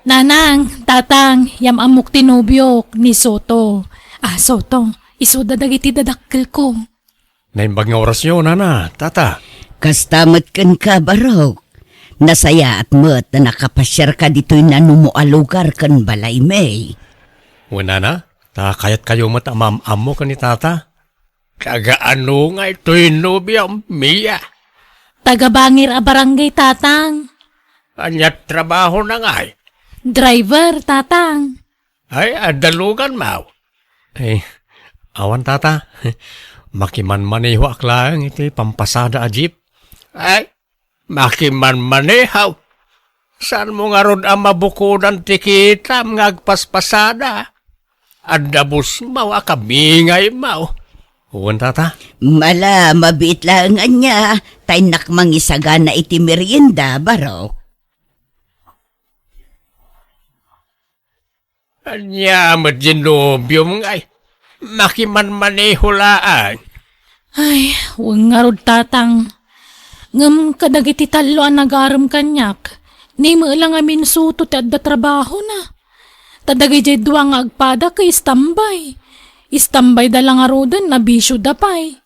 Nanang, tatang, yam amok tinubyok ni Soto. Soto, isuda dagiti dadakkel ko. Naimbag nga orasyon, nana, tata. Kastamat kan ka, Barok. Nasaya at met na nakapasyar ka dito'y nanumualugar kan balay may. Wala na, kayat kayo matamam-amo ka ni tata. Kagaano nga ito'y nobya, Mia. Tagabangir a barangay, tatang. Anyat trabaho na nga eh. Driver, tatang. Ay, adalugan mau. Ay, awan tata. Makiman-maneho aklang iti pampasada a jeep. Ay, makiman-manehaw. Saan mo nga ron ang mabukudan tikitam ngagpaspasada? Adabos mau akabingay mau. Uwan tata? Mala, mabit lang niya. Tay nakmangisaga na iti merienda, Barok. Anya, madinobyo mo nga eh. Makiman-maneho laan. Ay, huwag nga rod, tatang. Ngam kadagiti talo ang nagaram kanyak. Ni mo lang amin suto ti adda trabaho na. Tadagay jay duwa nga agpada kay istambay. Istambay da lang arodan na bisyo da pay.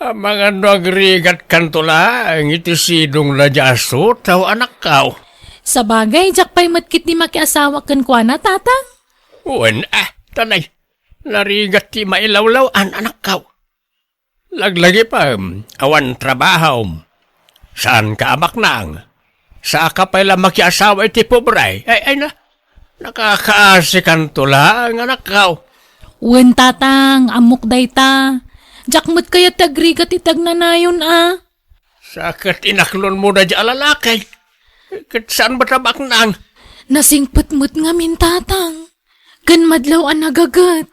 Ang mga nagrigat kantula, ang iti sidong na jaso, tao anak kao. Sa bagay, jak pay matkit ni makiasawa kan kwa na, tatang. Uwan tanay. Narigat ti mailawlaw an anak kao. Laglagi pa, awan trabaho. Saan ka amak nang? Sa ka pala makiasawa iti pobray. Ay na, nakakaasikan tula ang anak kao. Uwan, tatang, amok day ta. Jak mat kaya tagrigat itag nanayon Sakit inaklon mo na dyan lalakay. Kat saan ba tabak nang? Nasingput-mut nga min, tatang. Kan madlaw ang nagagat.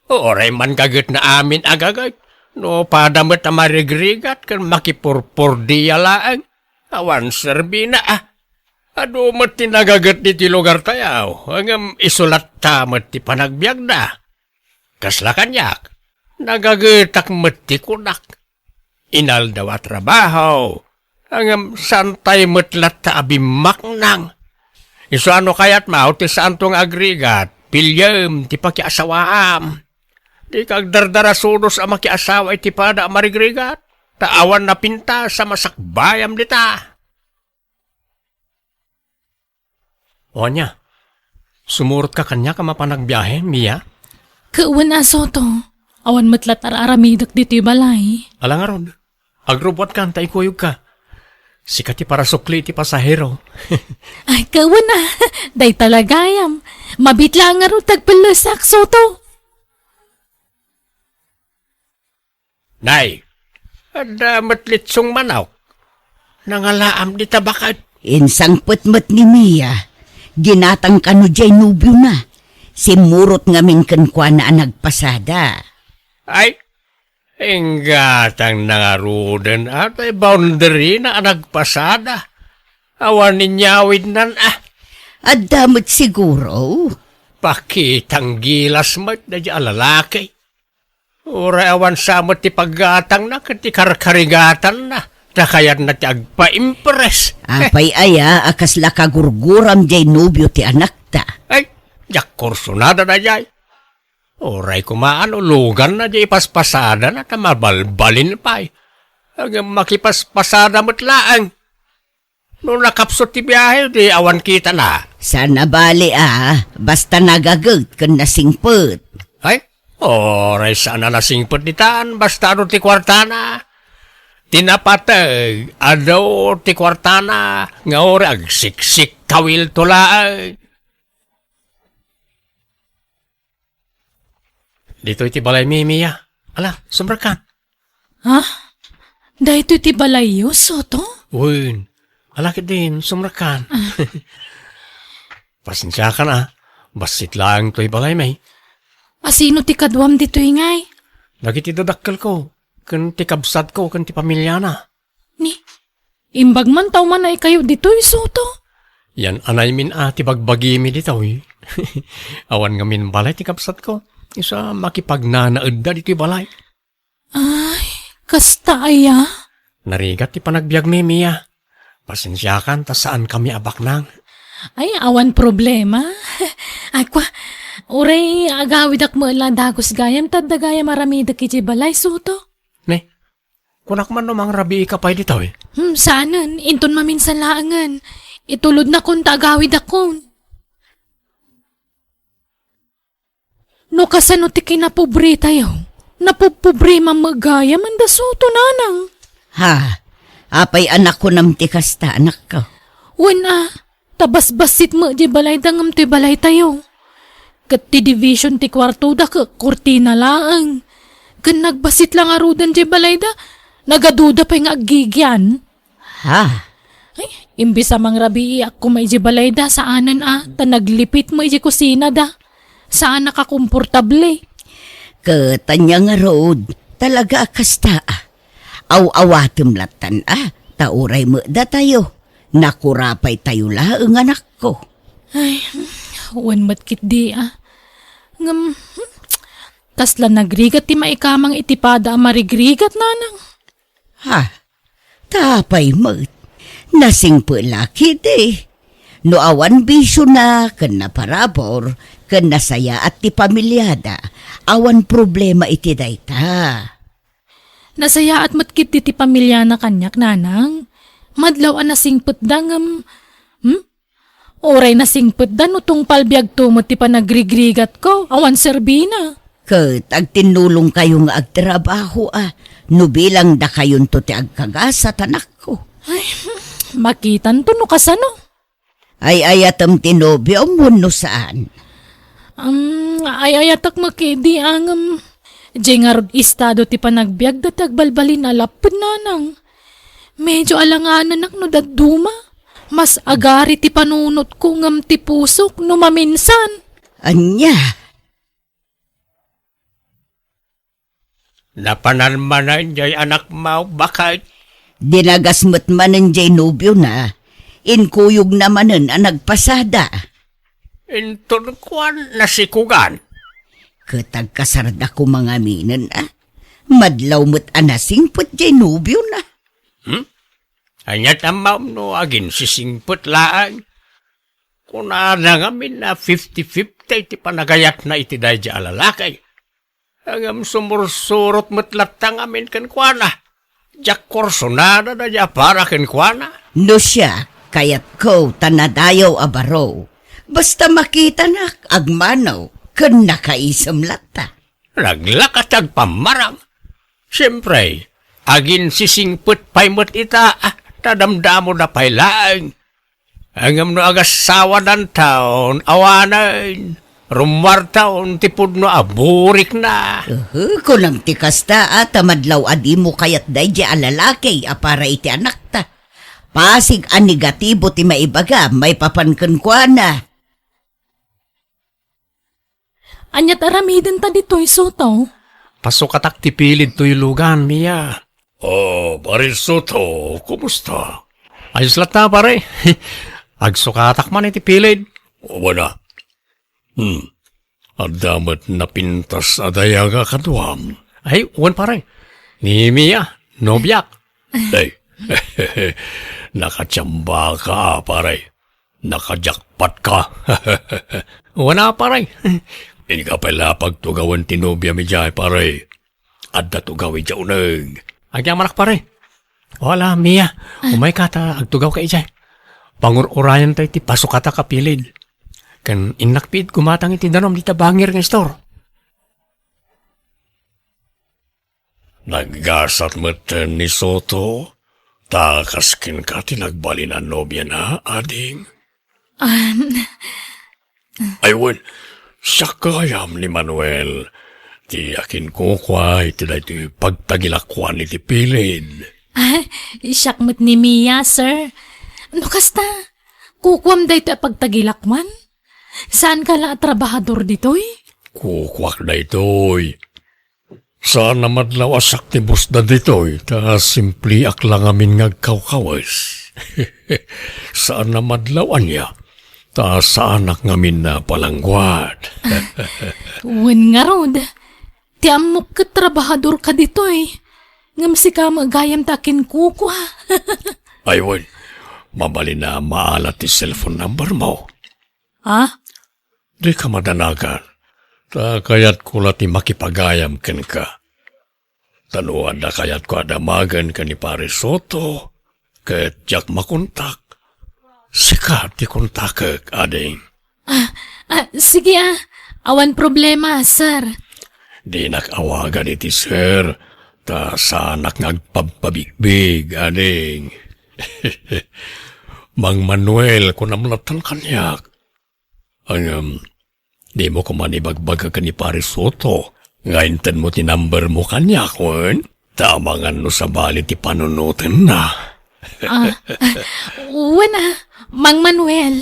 Oray man kagat na amin agagat. No, padamot na marigrigat kan makipurpur diya laang. Awan serbi na Ado mat tinagagat di ti lugar tayaw. Hanggang isulat tamat ti panagbiag na. Kasla kanyak. Nagagetak mat ti kunak. Inal daw at trabaho. Hanggang santay matlat ta abimak nang. Iso ano kayat mao ti saan tong agrigat. Pilyam ti pakiasawaam. Di kag dardara sudos ang makiasawa iti pada marigrigat. Taawan na pinta sa masakbayam dita. O niya, sumurot ka kanya ka mapanagbiyahe, Mia? Kauwan Soto. Awan matlat araramidak dito'y balay. Alang aron, agrobot ka, tay kuyog ka. Sikat ti para sukli ti pasahero. Ay, kauwan Day talagayam. Mabitla nga ro tagpalasak, Soto. Nay, ada matlitsong manaw. Nangalaam di tabakat. Insang putmut ni Mia. Ginatang kano jay nubyo na. Simurot ngamin kankwa na nagpasada. Ay, inggatang nangarudan at ay boundary na nagpasada. Awan ninyawid nan At damot siguro. Pakitang gilas mat na di alalaki. Ura awan samot ti paggatang na kati karkarigatan na. Takayat na ti agpa-impress. Apay aya akas lakagurguram jay nubyo ti anak ta. Ay, jak kursunada na jay. Oray kumaan ulugan na jay paspasada na tamabalbalin pa. Hanggang makipaspasada mo't laang. Nung nakapsot ti biyahe, di awan kita na. Sana bali basta nagagag kan nasingput. Ay, oray sana nasingpot nitaan, basta ano ti kwartana. Tinapatag, adaw ti kwartana, nga oray agsiksik kawil tulaang. Dito iti balay Mia. Ala, sumrakan. Dahito ti balayo, Soto? Uy, alakit din, sumrakan. Pasensya ka na, basit lang to'y balay may. Asino ti kadwam dito ingay? Lagi ti dadakkel ko, kan ti kabsat ko, kan ti pamilya na. Ni, imbag man tao man ay kayo dito'y, Soto? Yan anay min ti bagbagi mi dito eh. Awan nga min balay ti kabsat ko. Isa makipagnanaed da dito'y balay. Ay, kasta aya? Narigat ti panagbiag mi, Mia. Pasensyakan ta saan kami abak nang. Ay, awan problema. Ay, kwa, uray, agawid ak mo la dagos gayam, tadda gayam aramidak iti balay suto. Ne, kunak man namang rabi ka pa dito eh. Saanan, inton maminsan laangan. Itulod na kun tagawid akon. No kasano ti kinapobre tayo. Napupobre mamagaya man da suto nanang. Ha, apay anak ko nam ti kasta anak ko. Wana, tabas-basit mo di balay dangam ti balay tayo. Kat ti division ti kwarto da ka kurtina laang. Kan nagbasit lang arudan di balay da, nagaduda pa yung agigyan. Ha, Ay, imbis amang rabi ako may di balay da, saanan ta naglipit mo di kusina da. Saan nakakomportable? katanya nga road, talaga kasta. Aw-awatim latan tauray mo da tayo. Nakurapay tayo laang anak ko. Ay, wan matkit di Ngam, tasla nagrigat ti maikamang itipada ang marigrigat nanang. Ha, tapay mo. Nasing po laki di. No awan bisyo na, kan na parabor, kan nasaya at ti pamilyada, awan problema iti dayta. Nasaya at matkit ti pamilya na kanyak nanang. Madlaw ang nasingput da ngam. Oray nasingput da no tong palbiag tumot ti panagrigrigat ko, awan serbina. Kat agtinulong kayo nga agtrabaho no bilang da kayon to ti agkagasa tanak ko. Makitan to no kasano. Ay ayatam tinobyo mo no saan. Ay ayatak makidi ang jengarod estado ti panagbiag da tagbalbalin alapod nanang. Medyo alanganan no daduma. Mas agari ti panunot ko ngam ti pusok no maminsan. Anya, Napanalmanan jay anak mau bakit? dinagasmat manan jay nobyo na. Inkuyog namanan ang nagpasada. Inton kuan nasikugan. Katagkasarda ko mga minan Madlaw mo't anasingpot jay nobyo na. Anyat ang maam no agin sisingput laang. Kuna na ngamin na 50-50 iti panagayat na iti dahi alalakay. Hangam sumursurot matlatang amin kan kuana. Jak korsonada na ja para kan kuana. No siya, kayat ko tanadayaw abaro. Basta makita na agmanaw, kan nakaisam lata. Naglakatag pamarang. Siyempre, agin sisingput paimot ita, tadamdamo na pailaang. Hangam no agasawa ng taon, awanan. Rumwar taon, tipod no aburik na. Kunang tikasta tamadlaw adi mo kayat day di alalaki para iti anak ta. Pasig ang negatibo ti maibaga, may papankan kwa na. Anyat aramiden ta dito'y soto. Pasok atak tipilid to'y lugan, Mia. Oh, Baril Soto, kumusta? Ayos lata, pare. Agsukatak man itipilid. O, wala. Adamat na pintas adayaga kaduam. Ay, uwan pare. Ni Mia, nobyak. Ay, nakatsamba ka, pare. Nakajakpat ka. Uwan na, pare. Hindi ka pala pagtugawan tinobya mi dyan, pare. Adda tugawi dyan unag. Agya manak, pare. Wala, Mia. Umay ka ta, agtugaw ka dyan. Pangur-urayan tayo ti pasok kata kapilid. Kan inakpid kumatang iti danom di tabangir ng store. Naggasat mo't ni Soto. Takaskin ka tinagbali na nobya na, ading. Aywan, siya kayam ni Manuel. Ti akin kukwa iti na iti pagtagilakwan iti pilid. Siyak mo't ni Mia, sir. Ano kasta? Kukwam da ito pagtagilakman? Saan ka la trabahador dito'y? Kukwak na ito'y. Saan na madlaw asak ti bus na dito'y, ta simpli aklang amin ngagkawkawas. Saan na madlawan niya, ta saan ak ngamin na palangguad. Wen nga rod. Ti amok ka trabahador ka dito'y. Ngam si ka magayam takin kukwa. Aywan, Mabali na maalat ti cellphone number mo. Ha? Di ka madanagan. Ta kayat ko ti makipagayam ken ka. Tanuan na kayat ko adamagan ka ni Pare Soto. Ket jak makontak. Sikat ti kontakek, ading. Sige awan problema, sir. Di nakawagan iti sir. Ta sanak ngagpagpabigbig, ading. Mang Manuel, kung namlatan kanyak. Di mo kumanibagbaga ka ni Pare Soto. Ngaintan mo ti number mo kanyak, kun? Tamangan no sa bali ti panunutin na. Wala, Mang Manuel.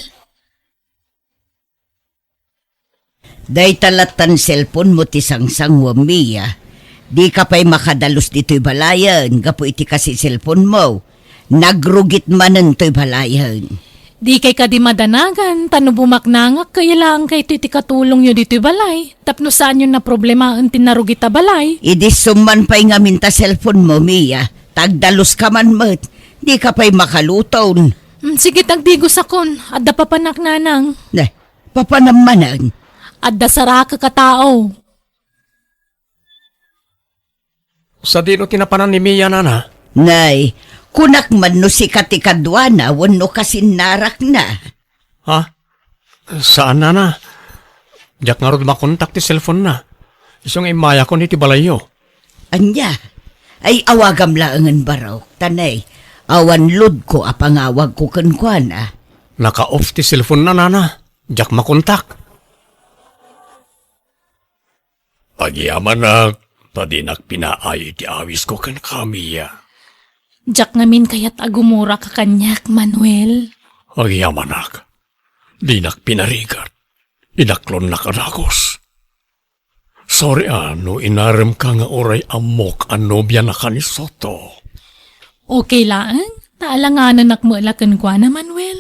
Day talatan cellphone mo ti sangsang Mia. Di ka pa'y makadalos dito'y balayan, gapo iti kasi cellphone mo. Nagrugit manan to'y balayan. Di kay ka di madanagan, tano bumaknangak, kaya lang kay iti katulong nyo dito'y balay. Tapno saan yun na problema ang tinarugita balay? Idisuman pa'y nga minta cellphone mo, Mia. Tagdalos ka man mo't. Di ka pa'y makaluton. Sige tagdigos akon, adda papanak nanang. Papanamanan. Adda saraka katao. Sa dino tinapanan ni Mia, nana? Nay, kunak man no si katikadwana, wano kasinarak na. Ha? Saan, nana? Diyak nga rin makontak ti cellphone na. Isang imaya ko ni ti balayo. Anya, ay awagam laangan baraw. Tanay, awan lod ko apangawag ko kankwana. Naka-off ti cellphone na, nana. Diyak makontak. Pagyaman na, tadinak pinaay ti awis ko kan Mia. Jak ngamin kayat agumura ka kanyak, Manuel. Agyamanak, dinak pinarigat, inaklon na kadagos. Sorry no inarem ka nga oray amok ang nobya na ka ni Soto. Okay lang, taalanganan nakmula kankwana, Manuel.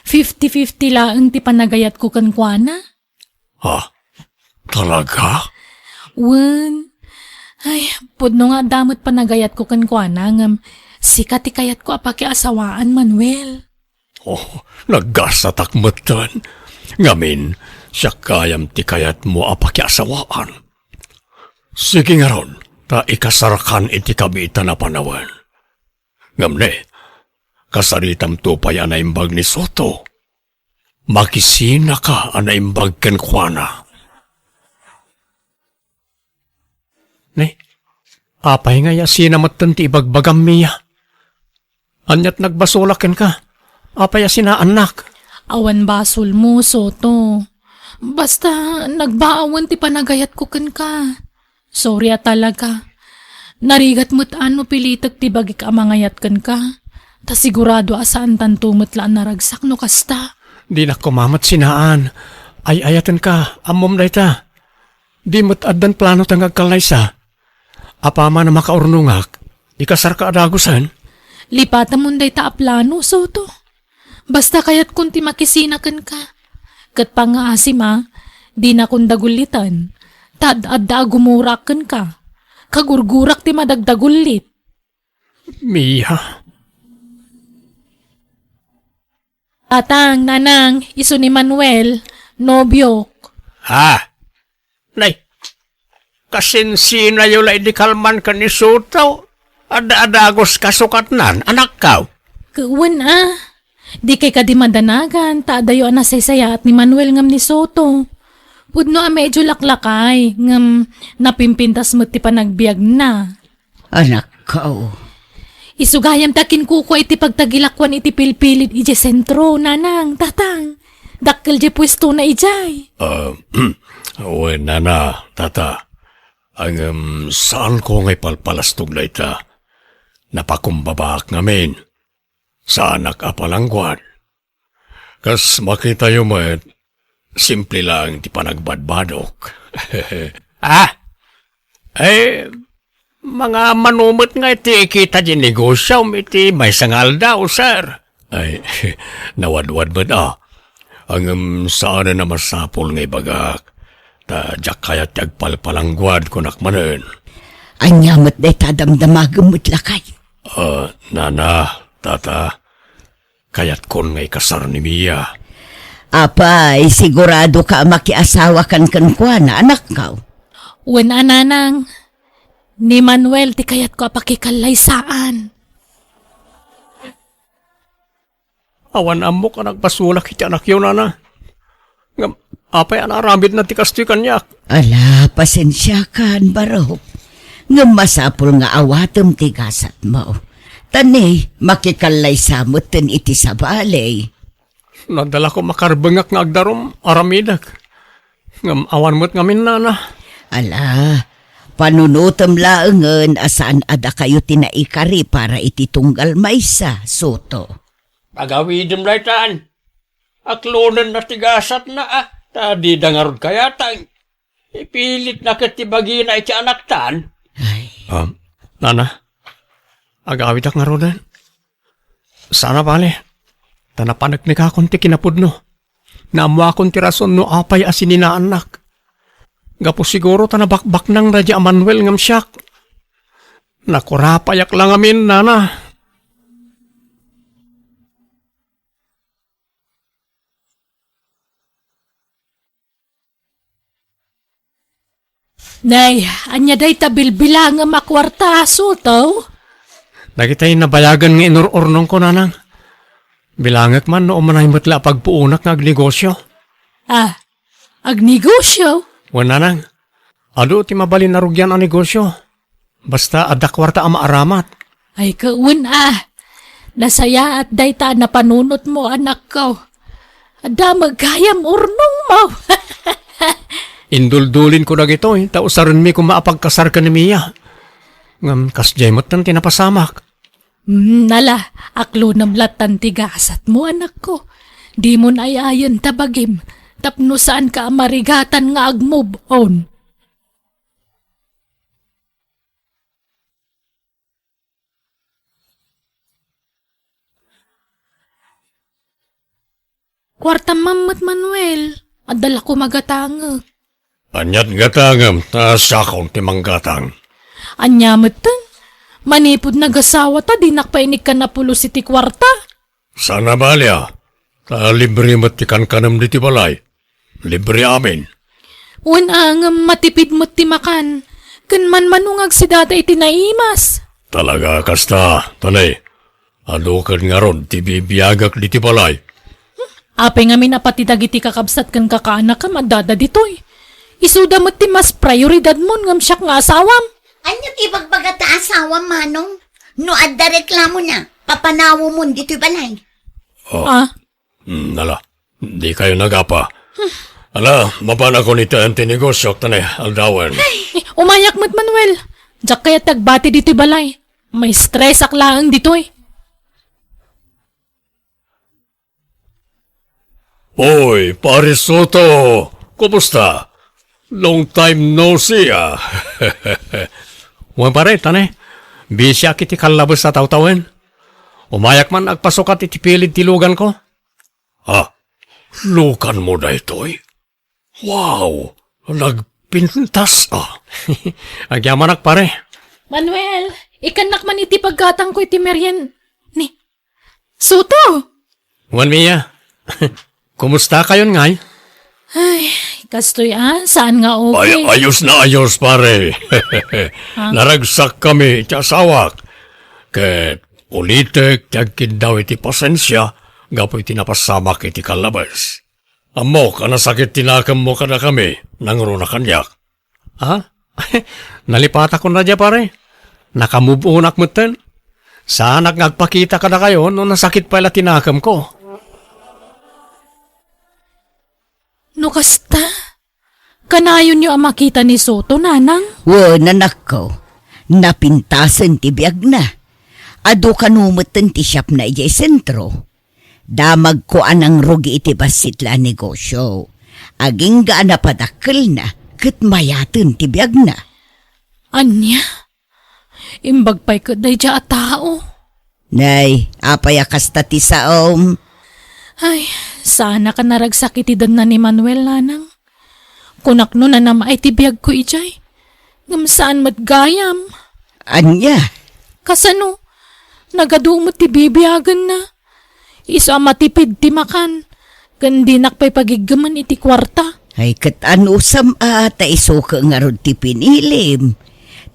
50-50 lang ti panagayat ko kankwana. Ha? Talaga? Ay, pudno nga damot panagayat ko kankwana ngam sikat ti kayat ko apaki asawaan, Manuel. Oh, naggasatak tan. Ngamin, siya kayam ti kayat mo apakiasawaan. Sige nga ron, ta ikasarakan iti kabita na panawan. Ngamne, kasaritam to pa yan na imbag ni Soto. Makisina ka ang naimbag kenkwana. Ne, apay nga yasina matan ti ibagbagam Mia. Anyat nagbasolaken ka. Apay yasina anak. Awan basol mo, Soto. Basta nagbaawan ti panagayat ko kan ka. Sorry talaga. Narigat mo't ano pilitag ti bagik amangayat kan ka. Ta sigurado asaan tantumot laan naragsak no kasta. Di na kumamat sinaan. Ay ayatan ka, amom na ita. Di mo't addan plano tangag kalaysa. Apama na makaurnungak, ikasar ka adagusan. Lipatan mo day taaplano, Soto. Basta kayat kunti makisinakan ka. Kat pa nga asim di na kung dagulitan. Tad-adda agumurakan ka. Kagurgurak ti madagdagulit. Mia. Tatang, nanang, iso ni Manuel, nobyo. Ha? Nay, kasinsina yun ay di kalman ka ni Soto. Ada-adagos kasukat nan, anak ka. Kawan Di kay ka di madanagan, taadayo nasaysaya at ni Manuel ngam ni Soto. Pudno medyo laklakay, ngam napimpintas mo ti panagbiag na. Anak ko. Isugayam takin kuko iti pagtagilakwan iti pilpilit ije sentro, nanang, tatang. Dakkel je pwesto na ijay. Nana, tata. Ang saan ko ngay palpalastog na ita? Napakumbabak ngamin. Sa anak apalangguan. Kas makita yung simple lang ti panagbadbadok. Mga manumot nga iti kita di negosyo, iti may sangal daw, sir. Ay, nawadwad ba Ang saan na masapol ngay bagak. Ta jak kaya tagpalpalangguad kunak manen. Anyamat day tadamdamagamot lakay. Nana, tata, Kaya't kon ngay kasar ni Mia. Apay, sigurado ka makiasawa kan na anak ka. Wen ananang, ni Manuel ti kayat ko apakikalaysaan. Awan amo ka nagpasulak iti anak yun, nana. Ngam, apay anaramid na ti kastoy kanyak. Ala, pasensya kan, Barok. Ngam masapul nga awatem ti gasat mo. Tani, makikalaysamot ten iti sa balay. Nadala ko makarbengak nga agdarom, aramidak. Ngam, awan mo't ngamin, nana. Ala, panunutam laengen asaan ada kayo tinaikari para iti tunggal maysa, Soto. Agawidem daytan. Aklonan na tigasat na Tadi dangarod kaya tang. Ipilit na katibagi na iti anak tan. Ay, Nana, agawid ak nga rodan. Sana bale, tanapanak ni kakon ti kinapudno. Naamwa akong ti rason no apay asinina anak. Gapo siguro tanabakbak ng Radya Manuel ngam siyak. Nakurapayak lang amin, nana. Nay, anya day tabilbilang nga makwarta, Soto. Nagitay nabayagan nga inururnong ko, nanang. Bilangak man no umanay matla pagpuunak nga agnegosyo. Agnegosyo? Nanang, ado ti mabalin na rugyan ang negosyo. Basta adakwarta ang maaramat. Ay kaun nasaya at dayta na panunot mo anak ko. Ada magkayam urnong mo. Induldulin ko na gito tausaran mi kung maapagkasar ka ni Mia. Ngam kasjemot ng tinapasamak. Nala, aklo namlatan tigasat mo anak ko. Di mo na ayayan tabagim. Tapno saan ka marigatan nga ag-move on. Kwarta mammat Manuel. Adala ko magatang. Anyat gatangam, tasakaw ti manggatang. Anyamatan. Manipod nagasawa ta, dinakpainig ka na pulo si ti kwarta. Sana balya, libre matikan kanam di ti balay. Libre amin. Ang matipid mo't ti makan. Kan man manungag si data iti naimas. Talaga kasta, tanay. Adukad nga ron, ti bibiyagak di ti balay. Apay nga minapatidag iti kakabsat kan kakaanak ka madada ditoy. Isuda mo't ti mas prioridad mo ngam siyak nga asawam. Anya ti bagbagata asawa manong? No adda reklamo na, papanawo mo dito'y balay. Nala, di kayo nagapa. Ala, mapana ko nito ang tinegosyo, tanay, aldawan. Umayak mo't Manuel. Diyak kaya tagbati dito'y balay. May stress aklaan ditoy. Hoy, pare Soto! Kumusta? Long time no see, Huwag pare, tanay. Bisya kiti kalabas sa tawtawen. Umayak man agpasukat iti pilid tilugan ko. Lukan mo da ito'y? Wow! Nagpintas, Agyaman pare. Manuel, ikanak man iti paggatang ko iti meryen. Ni, Soto! Juan Mia, kumusta kayon ngay? Ay, kastoy saan nga okay? Ayos na ayos, pare. Naragsak kami, sawak. Ket ulitek, tiyagkin daw iti pasensya, gapoy tinapasamak iti kalabas. Amo, kanasakit tinakam mo ka na kami, nangro na kanyak. Nalipata ko na dya, pare. Nakamubunak mo ten. Saan nagpakita ka na kayo no nasakit pala tinakam ko? No kasta, kanayon niyo ang makita ni Soto, nanang? nanak ko. Napintasan ti biyag na. Ado kanumutan ti siyap na ijay sentro. Damag ko anang rugi iti basitla negosyo. Aging gaan na padakkel na, kat mayatan ti biyag na. Anya? Imbag pa'y kaday dya a tao. Nay, apay akasta ti saom. Ay, sana ka naragsakitidan na ni Manuel, nanang. Kunak no na nama ay tibiyag ko ijay. Ngam saan matgayam. Anya? Kasano, nagadumot ti bibiyagan na. Iso ang matipid ti makan. Kandi nakpay pagigaman iti kwarta. Ay kat ano sam ta iso ka nga ron ti pinilim.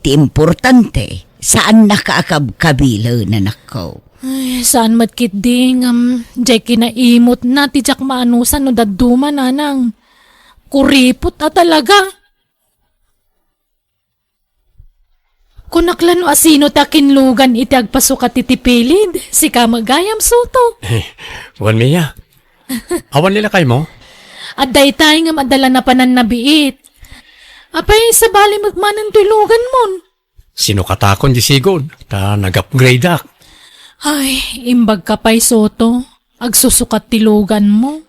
Ti importante, saan nakaakab-kabila na nakaw. Ay, saan matkit ding, jay kinaimot na ti jak maanusan no daduma nanang. Kuripot talaga. Kunaklan o asino ta kinlugan iti agpasukat iti pilid, si kamagayam suto. Wan Mia, awan nila kay mo? At daytay nga madala na panan nabiit. Apay sa bali magmanan tulugan mon. Sino katakon di sigod? Ta nag-upgrade ak. Ay, imbag ka pa'y soto. Agsusukat tilugan mo.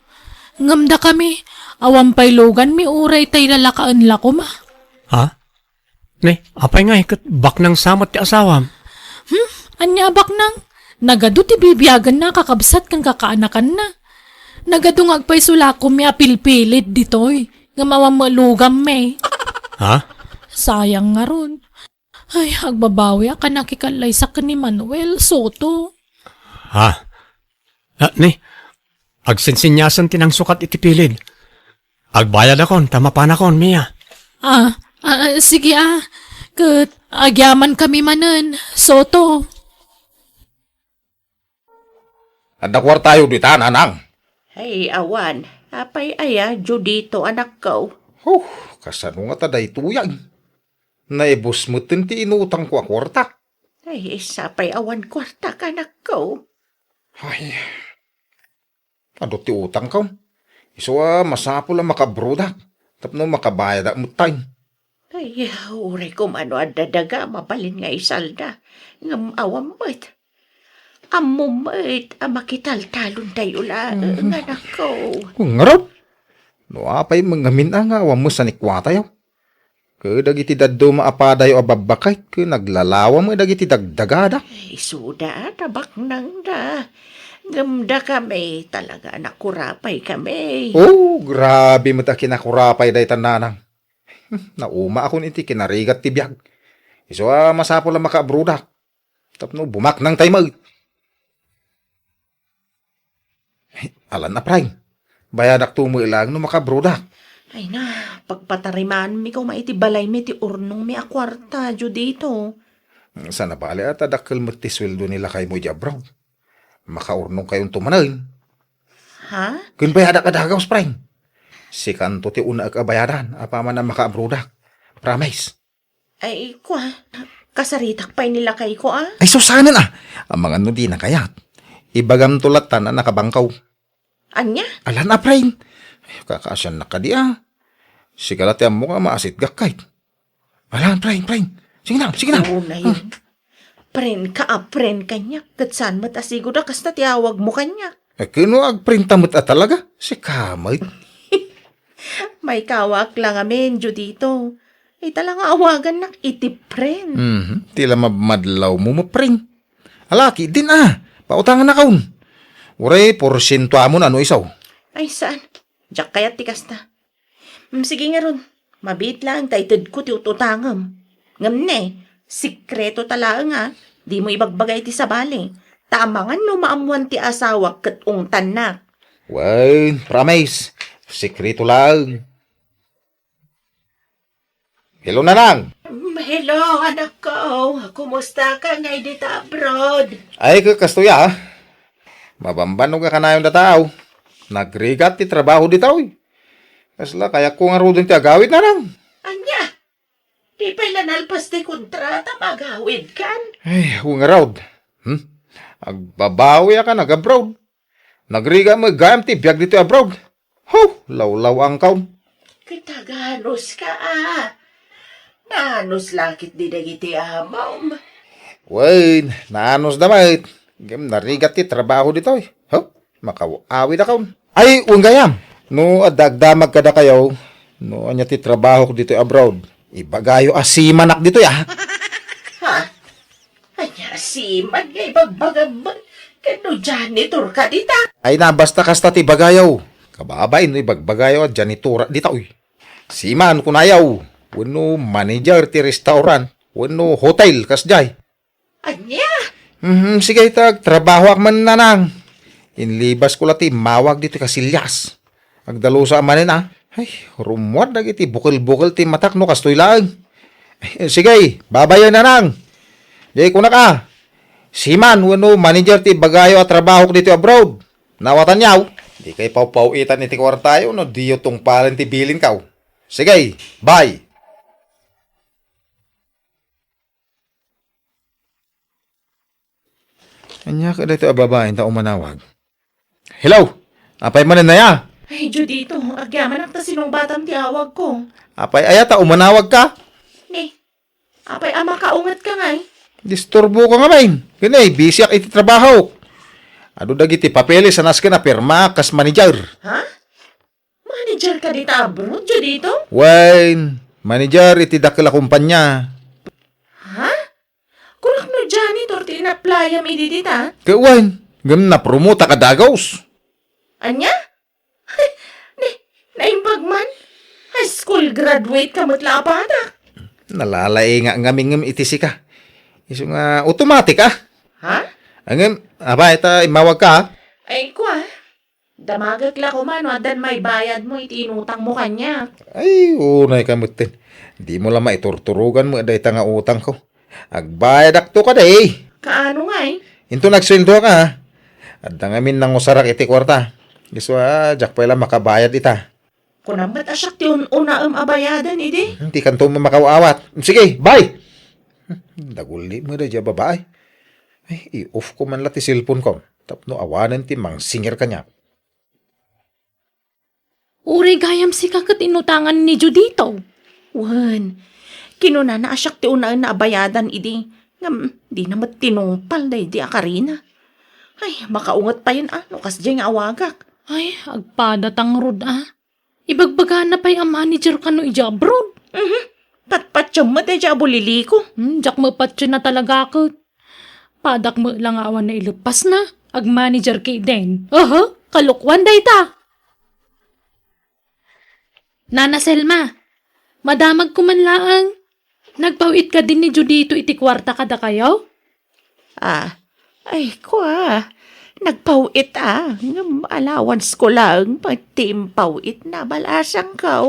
Ngamda kami, awan pa'y lugan mi uray tay lalakaan la ko ma. Ha? Ne, apay nga ikat bak ng samat ti asawam. Anya bak nang? Nagado ti bibiyagan na kakabsat kang kakaanakan na. Nagado nga agpay sulako mi apilpilit ditoy. Nga mawamulugam me. Ha? Sayang nga ron. Ay, agbabawi ka nakikalay sa ni Manuel Soto. Ha? Ne, agsinsinyasan tinang sukat iti pilid. Agbayad akon, tama pa na kon, Mia. Sige Kat, agyaman kami manan, Soto. Adakwar tayo di tananang. Ay, awan. Apay aya, Judito anak ko. Kasano nga taday tuyang. Naibos mo ti inutang ko kwarta. Ay, sapay awan kwarta ka anak ko. Ay, ano ti utang ka? Iso masapo lang makabrodak. Tapno makabayad mo tayo. Ay, uri ko mano adadaga, mabalin nga isalda. Ngam awam mo't. Amo mo't, makitaltalon tayo lang, anak ko. Ngarap. No apay mangamin nga awam mo sa nikwatayaw. Dagiti daddo maapadayo ababakay, naglalawa mo dagiti dagdagada. Ay, suda, tabak nang da. Ngamda kami, talaga nakurapay kami. Grabe mo ta kinakurapay day tananang. Nauma akong iti kinarigat ti biyag. Iso masapo lang makaabrudak. Tapno bumak nang tayo Alan na prime. Bayadak tumo ilang no makabrudak. Ay na, pagpatariman mi ko maiti balay mi ti urnong mi akwarta, Judito. Sana bali at adakil mo ti sweldo nila kay mo jabraw. Makaurnong kayong tumanain. Ha? Kun bayadak adagaw sprang. Si kanto ti una akabayadan, apaman na makaabrudak. Promise. Ay, kwa, kasaritak pa'y nila kay ko Ay susana na. Ang mga nudi na kayat. Ibagam tulatan na nakabangkaw. Anya? Alan na prang. Kakasyan na ka di Sigalat yan mo nga maasit gakay. Alan, prang. Sige na. Oo na yun. Pren ka, pren kanya. Katsan mo't asigo na kasta tiyawag mo kanya. Kino agprinta mo't talaga? Si kamay. May kawak lang amin, Judito. Ay talang awagan nak iti pren. Tila mamadlaw mo pring. Alaki din Pautangan na kaun. Uray, porsyento amon ano isaw. Ay saan? Diyak kayat ti kasta. Sige nga ron. Mabit lang, taytid ko ti ututangam. Ngam ne, sikreto talaga di mo ibagbagay ti sabali. Tamangan no maamuan ti asawa kat ungtan na. Well, promise. Sekreto lang. Hello, nanang. Hello, anak ko. Kumusta ka ngay dito abroad? Ay, kastuya Mabambanog ka na yung dataw. Nagrigat ti trabaho ditaw Kasla, kaya ko nga rodon ti agawid nanang. Anya? Di pa'y lanalpas ti kontrata magawid kan? Ay, nga raod. Agbabawi ka nag-abroad. Nagriga mo gayam ti biyag dito abroad. Lawlaw ang kaon. Kitaganos ka Nanos lakit di dagiti amam. Wait, naanos damay. Gam narigat ti trabaho dito Makawawid na kaon. Ay, unggayam. No, adagdamag kada kayo. No, anya ti trabaho dito abroad. Ibagayo asimanak dito Ha? Anya si ngay bagbagam. Kano janitor ka dita? Ay na, basta kasta ti bagayaw. Kababay no, ibagbagayaw at janitora dito Siman kunayaw. Wano manager ti restaurant. Wano hotel kasjay. Anya? Sige tag, trabaho ak man nanang. Inlibas ko lati mawag dito kasilyas. Agdalo sa amanin Ay, rumwad dagiti bukil-bukil ti matak no kastoy lang. Sige, babayan na nang. Di ko na ka. Siman, wano manager ti bagayo at trabaho ko dito abroad. Nawatan yaw. Di kay pau-pauitan iti kwartayo no diyo tong palen ti bilin kaw. Sige, bye. Anya ka dito ababain ta umanawag. Hello! Apay manin na ya? Ay, Judito, agyaman ang tasinong batang tiawag ko. Apay ayata umanawag ka? Ni, apay ama kaungat ka nga eh. Disturbo ka nga main. Kini, busy ak iti trabaho. Ado dagiti papeles sa naska na pirma kas manager. Ha? Manager ka dito abroad, Judito? Wine, manager iti dakila kumpanya. Ha? Kurak no janitor ti na-apply am iditita? Kaya wine, ganun na promote ka dagaws. Anya? Naimbag man? High school graduate ka matla pa ata. Nalalay nga ngaming itisi ka. Iso nga automatic Ha? Angem, aba ita imawag ka Ay ko damagag la ko man, wadan may bayad mo, itinutang mo kanya. Ay, unay kamutin. Di mo lang maiturturugan mo aday nga utang ko. Agbayad akto ka day. Kaano nga eh? Into nagsweldo ka At ngamin nang usarak iti kwarta. Gusto jak pa lang makabayad ita. Kunang ba't asyak ti una abayadan, idi? Hindi kanto mo makawaawat. Sige, bye! Daguli mo na dyan babae. Ay, i-off ko man lang ti cellphone ko. Tapno awanan ti mang singer kanya. Uri gayam si kakat inutangan ni Judito. Wan, kinuna na asyak ti una na abayadan, idi. Ngam, di naman tinungpal na idi akarina. Ay, makaungat pa yun, no kas dyan awagak. Ay, agpadatang rod Ibagbaga na pa'y ang manager ka no ija abroad. Patpatsam mo tayo buliliko. Jak mo patyo na talaga ako. Padak mo lang awan na ilupas na. Ag manager kay Den. Kalukwan day ta. Nana Selma, madamag ko man laang. Nagpawit ka din ni Judito iti kwarta kada kayo? Ay ko nagpawit ngam allowance ko lang, pagtimpawit na balasang ka.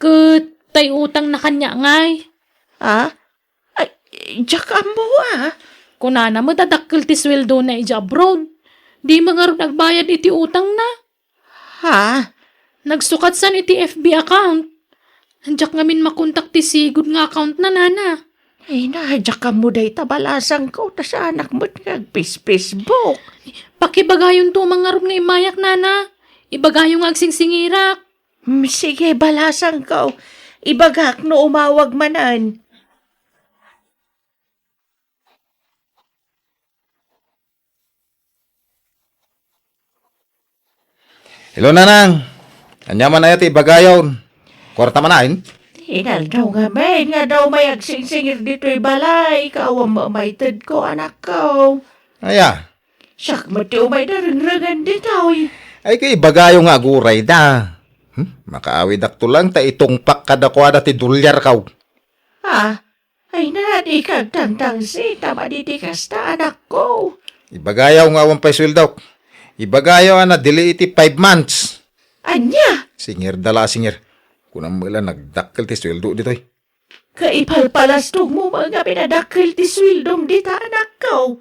Kat, tay utang na kanya ngay. Ay, jak mo Kunana mo dadakkel ti sweldo na ija abroad. Di mga ron nagbayad iti utang na. Nagsukat san iti FB account. Andiyak ngamin makontak ti sigud nga account na nana. Ay, najak ka mo day tabalasang ko, tas anak mo't nagpis-Facebook. Pakibagayon to mga ron nga imayak nana. Ibagayon nga agsingsingirak. Sige, balasang ko. Ibagak no umawag manan. Hello, nanang. Anyaman na iti bagayon. Kwarta manain? Hinal daw nga may agsingsingir dito'y balay. Ikaw ang mamaitad ko, anak ko. Aya. Siyak mo ti umay na rin-ringan dito'y. Ay kay bagayo nga aguray da. Makaawid akto lang ta itong pak kada ko ti dolyar kaw. Ay nadi kag tantang si tama di kasta anak ko. Ibagayaw nga awan pa'y sweldo. Ibagayaw na dili iti 5 months. Anya? Singir dala singir. Kunang mula nagdakkel ti sweldo dito'y. Kaipalpalasnog mo mga pinadakil ti swildong dita anak ko.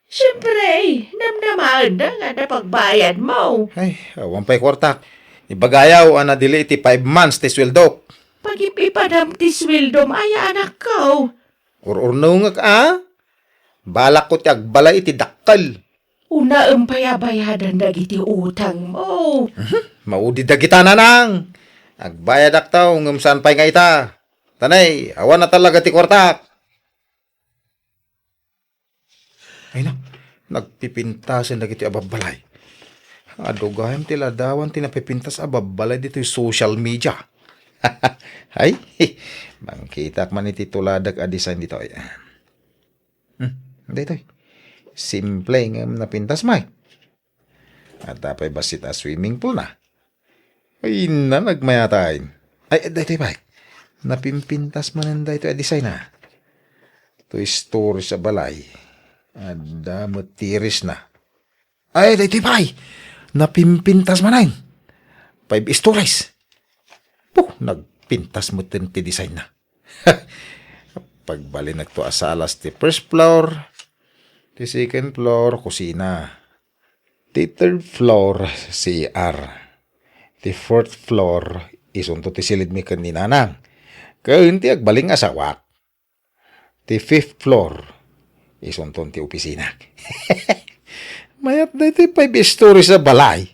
Siyempre, namnaman na nga na pagbayad mo. Ay, awan pa'y kwarta. Ibagayaw na dili iti 5 months ti sweldo. Pag ipipadam ti swildom ay anak ko. Ururno nga balak ko ti agbalay iti dakkel. Una ang payabayadan dagiti utang mo. Maudi dagita nanang. Agbayad aktaw ngam saan pa'y nga ita. Tanay, awan na talaga ti kwarta. Ay na, nagpipintasan dagiti ababalay. Adugayam ti ladawan ti napipintas ababalay dito yung social media. Ay, mangkitak man iti tuladag a design dito. Dito. Simple ngam napintas may. At tapay basit a swimming pool na. Ay na, nagmayatain. Ay, dito ba? Napimpintas man na ito a design na. Ito story sa balay. Ada matiris na. Ay, dito pay. Napimpintas man ay. 5 stories. Nagpintas mo ti design na. Pagbali nagto asalas ti first floor, ti second floor, kusina. Ti third floor, CR. Ti fourth floor, isunto ti silid mi ken ni nanang. Kaun ti agbaling asawak. Ti fifth floor, isunto ti opisina. Mayat na iti 5 stories sa balay.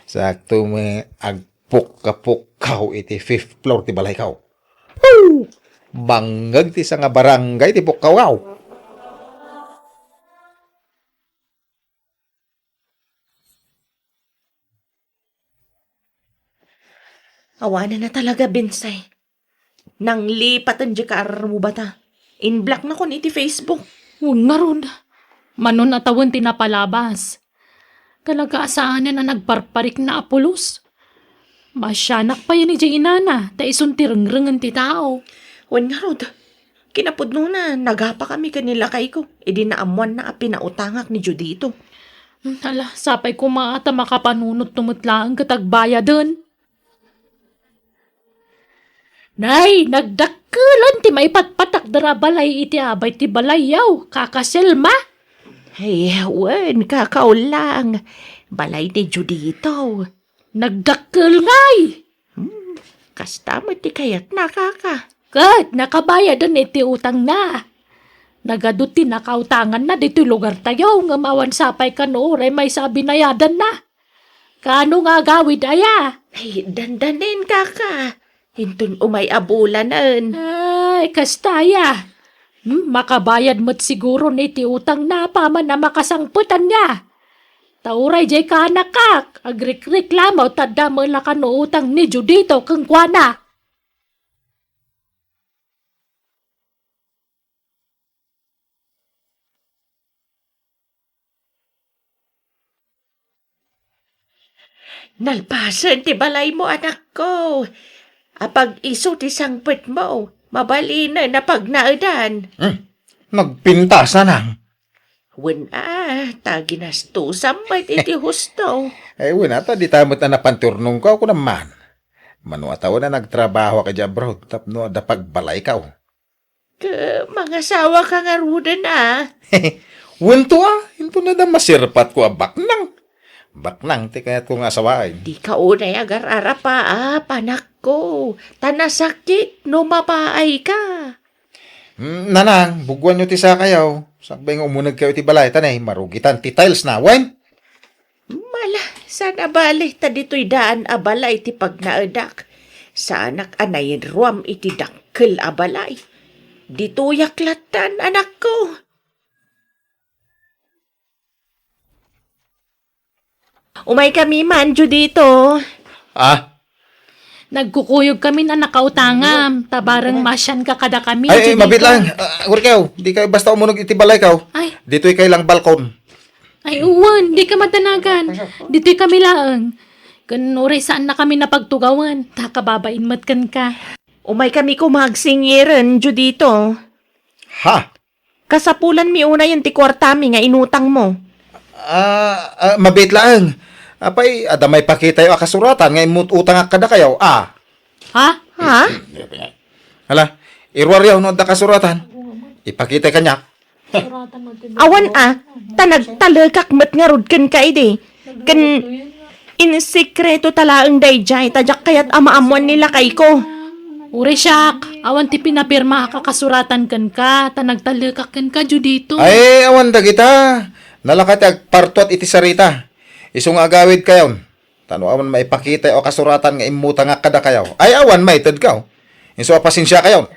Sakto may agpuk-kapuk iti fifth floor ti balay kaw. Woo! Banggag ti sa nga barangay ti pukawaw. Awanan na talaga, Bensay. Nang lipatan di ka mo bata. In-block na kon iti Facebook. Huwag nga ron. Manon atawan tinapalabas. Kalagaasanan na nagparparik na apulos. Masyanak pa yan ni Jay inana, ta isuntirang-rangan ti tao. Wan nga rod. Kinapudno na, nagapa kami kanila kay ko. E di naamuan na pinautangak ni Judito. Hala, sapay ko maata makapanunot tumutlaan katagbaya dun. Nay, nagdakkelan ti maipatpatak dara balay iti abay ti balayaw, kakaselma. Hey, wan, kakao lang. Balay ni Judito. Nagdakkel ngay. Kasta mo ti kayat nakaka. Kat, nakabayadan iti utang na. Nagadot ti nakautangan na dito lugar tayo, nga mawan sapay ka nooray may sabi na yadan na. Kano nga gawid aya? Ay, dandanin kaka. Hintun umay abulanan. Ay, kastaya. Makabayad mo't siguro ni ti utang na paman na makasangputan niya. Tauray jay ka nakak, agrik-reklamaw tadda mo la ka no utang ni Judito kang kwana. Nalpasan ti balay mo, anak ko. Apag iso ti sangpet mo, mabali na pagnaedan. Nagpintas na nang. Wen taginastusam ba't iti husto. Ay, wala ta, di tayo na napanturnong ko ako naman. Manu ataw na nagtrabaho ka dyan, bro. Tapno, da pagbalay ka. Mga sawa ka nga rudan Wento hinto na da masirpat ko baknang. Baknang, ti kayat ko nga asawain. Di ka unay agar-ara pa, panak ko. Tanasakit, no mapaay ka. Nanang, bugwan nyo ti sa kayaw. Sakbay nga umunag kayo ti balay, tanay, marugitan ti tiles na, wen? Mala, sana balik ta dito'y daan abalay ti pagnaedak. Sa anak anay ruam iti dakkel abalay. Dito yaklatan, anak ko. Umay kami man, Judito. Nagkukuyog kami na nakautangam, tabarang masyan ka kada kami. Ay, Judito. mabit lang. Kayo, di kayo basta umunog iti balay kaw. Ay, Dito'y kay lang balkon. ay uwan, di ka matanagan. Dito'y kami laang. Kanuri saan na kami napagtugawan, takababain matkan ka. Umay kami kumagsingiran, Judito. Ha? Kasapulan mi una yung ti kwartami nga inutang mo. Mabit lang. Apay, adamay pakita yung akasuratan, ngayon mo't utang kada kayo, Ha? Ha? Hala, irwaryaw no da kasuratan. Ipakita kanya. Awan tanagtalagak mat nga rod kan ka ide. Kan insekreto talaang dayjay, tadyak kayat amaamuan nila kay ko. Uri siyak, awan ti pinapirma kasuratan kan ka, tanagtalakak kan ka, Judito. Ay, awan da kita. Nalakat agpartot iti sarita. Isong agawid kayon. Tano awan maipakita o kasuratan nga imuta nga kada kayaw. Ay, awan maited kaw. Iso apasinsya kayon.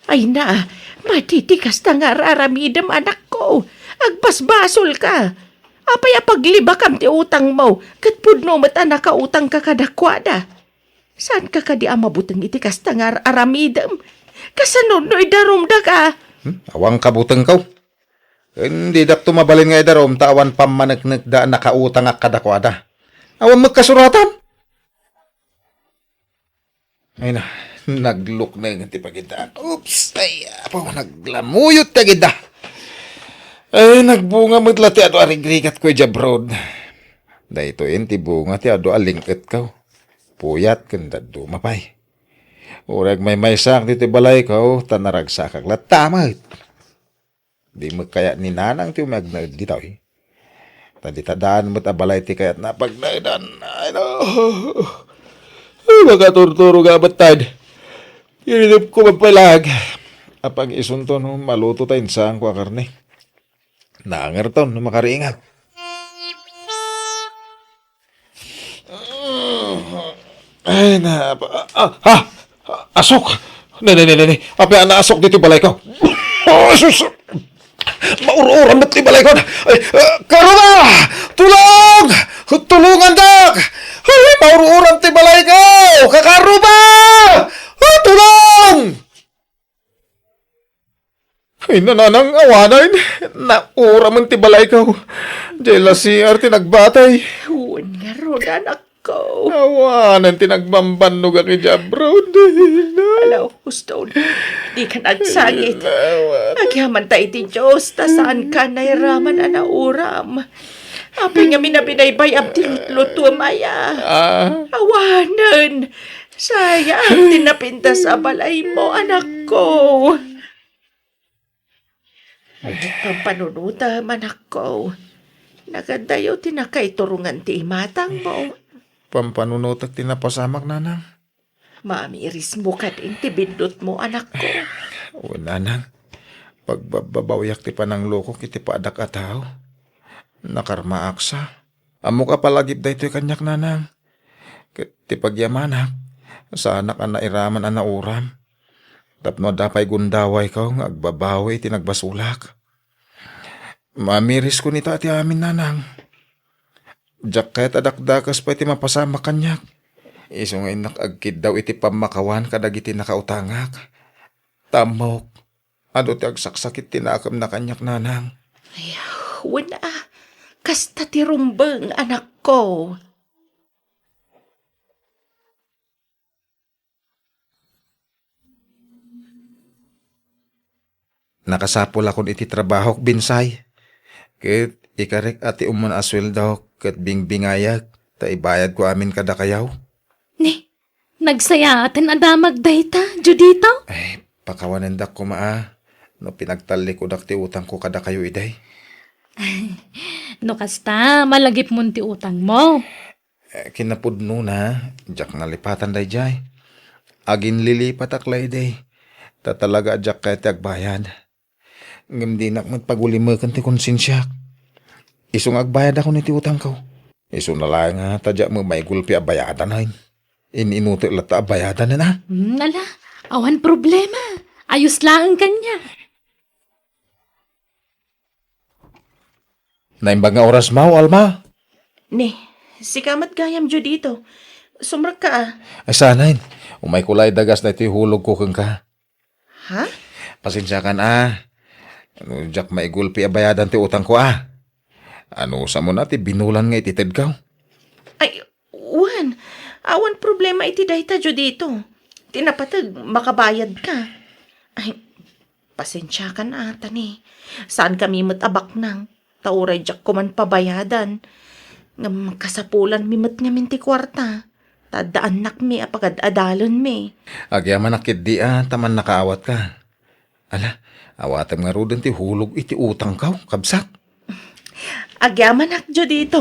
Ay na, matitikas na nga raramidam anak ko. Agpasbasol ka. Apay paglibakam ti utang mo. Katpudno mata nakautang ka kadakwada. Saan ka kadi amabutang itikas na nga aramidam? Kasanunoy darumda ka. Awang kabutang kaw. Hindi dak tumabalin nga idarom, tawan pamanagnak da nakautang nga kadakwada. Awan magkasuratan. Ay na, nagluk na yung tipagita. Oops, ay, apaw, naglamuyot ka gida. Ay, nagbunga mo't ti ado arigrigat ko jabrod. Dahito yun, ti bunga ti ado alingket ka. Puyat kanda dumapay. Urag may sak dito balay ka, tanaragsak kag latamay. Di mo kaya ni nanang ti umagnaid dito eh. Tadi tadaan mo't abalay ti kayat napagnaidan. Ay no. Ay, makaturturo ga batad. Irinip ko magpalag. Apang isunto no, maluto tayo saan ko karne. Naangar to, no makariingat. Ay, asok! Ne. Apa na asok dito balay ko? Oh, sus! Maur-uran ba't balay ko? Ay, karuna! Tulong! Tulungan dak! Ay, maur-uran ti balay ko! Kakaruba! Ay, tulong! Ay, nananang awanan. Naura man ti balay ko. Dela si Arte nagbatay. Huwag nga ron, anak ko. Awanan ti nagbambanog ang ijabrod. Alaw, gusto. Di ka nagsangit. Agyaman tayo ti Diyos, ta saan ka nairaman anauram. Apay nga minabinaybay abdi luto maya. Awanan. Sayang, tinapinta sa balay mo, anak ko. Ang panunuta, anak ko. Nagandayo, tinakaiturungan ti imatang mo. Pampanunutak tinapasamak nanang. Mamiris mo ka din, tibindot mo, anak ko. O nanang, pagbababawiyak ti panang loko kiti paadak ataw. Nakarma aksa. Amo ka palagip da ito'y kanyak nanang. Ti pagyamanak, sa anak ang nairaman ang nauram. Tapno dapay gundaway ka, agbabawi ti nagbasulak. Mamiris ko nito ati amin nanang. Diyak kahit adakdakas pa iti mapasama kanyak. Iso nga nakagkid daw iti pamakawan kadag iti nakautangak. Tamok. Ano ti agsaksakit tinakam na kanyak nanang. Ayaw, wala. Kasta ti rumbang, anak ko. Nakasapol akon iti trabaho binsay. Ket ikarek ati umon asweldo ket bingbingayag. Ta ibayad ko amin kada kayaw. Ni, nagsaya atin adamag dayta, Judito? Ay, pakawanan dak ko maa. No pinagtali ko dak ti utang ko kada kayo iday. No kasta, malagip mo ti utang mo. Kinapudno na, jak nalipatan day jay. Agin lilipat aklay day. Ta talaga jak kaya ti agbayad. Ngam di nak magpagulimakan ti konsensyak. Isong agbayad ako ni ti utang ko. Iso na lang nga, tadya mo may gulpi abayadan hain. Ininuti lata abayadan na na. Ala, awan problema. Ayos lang ang kanya. Naimbang nga oras mau, Alma. Ni, si kamat gayam dyo dito. Sumrak ka ah. Ay sanayin, umay kulay dagas na ito'y hulog ko kang ka. Ha? Pasensya ka na. Ano, jak may gulpi abayadan ti utang ko Ano sa mo na ti binulan nga itited ka. Ay, Juan. Awan problema iti dayta dyo dito. Tinapatag, makabayad ka. Ay, pasensya ka na ata ni. Saan kami matabak nang? Tauray jak ko man pabayadan. Ngam kasapulan mimot nga minti kwarta. Tadaan nak mi apagad adalon mi. Agyaman nakit di taman nakaawat ka. Ala, awatam nga rodon ti hulog iti utang ka, kabsak. Agyaman nak dyo dito.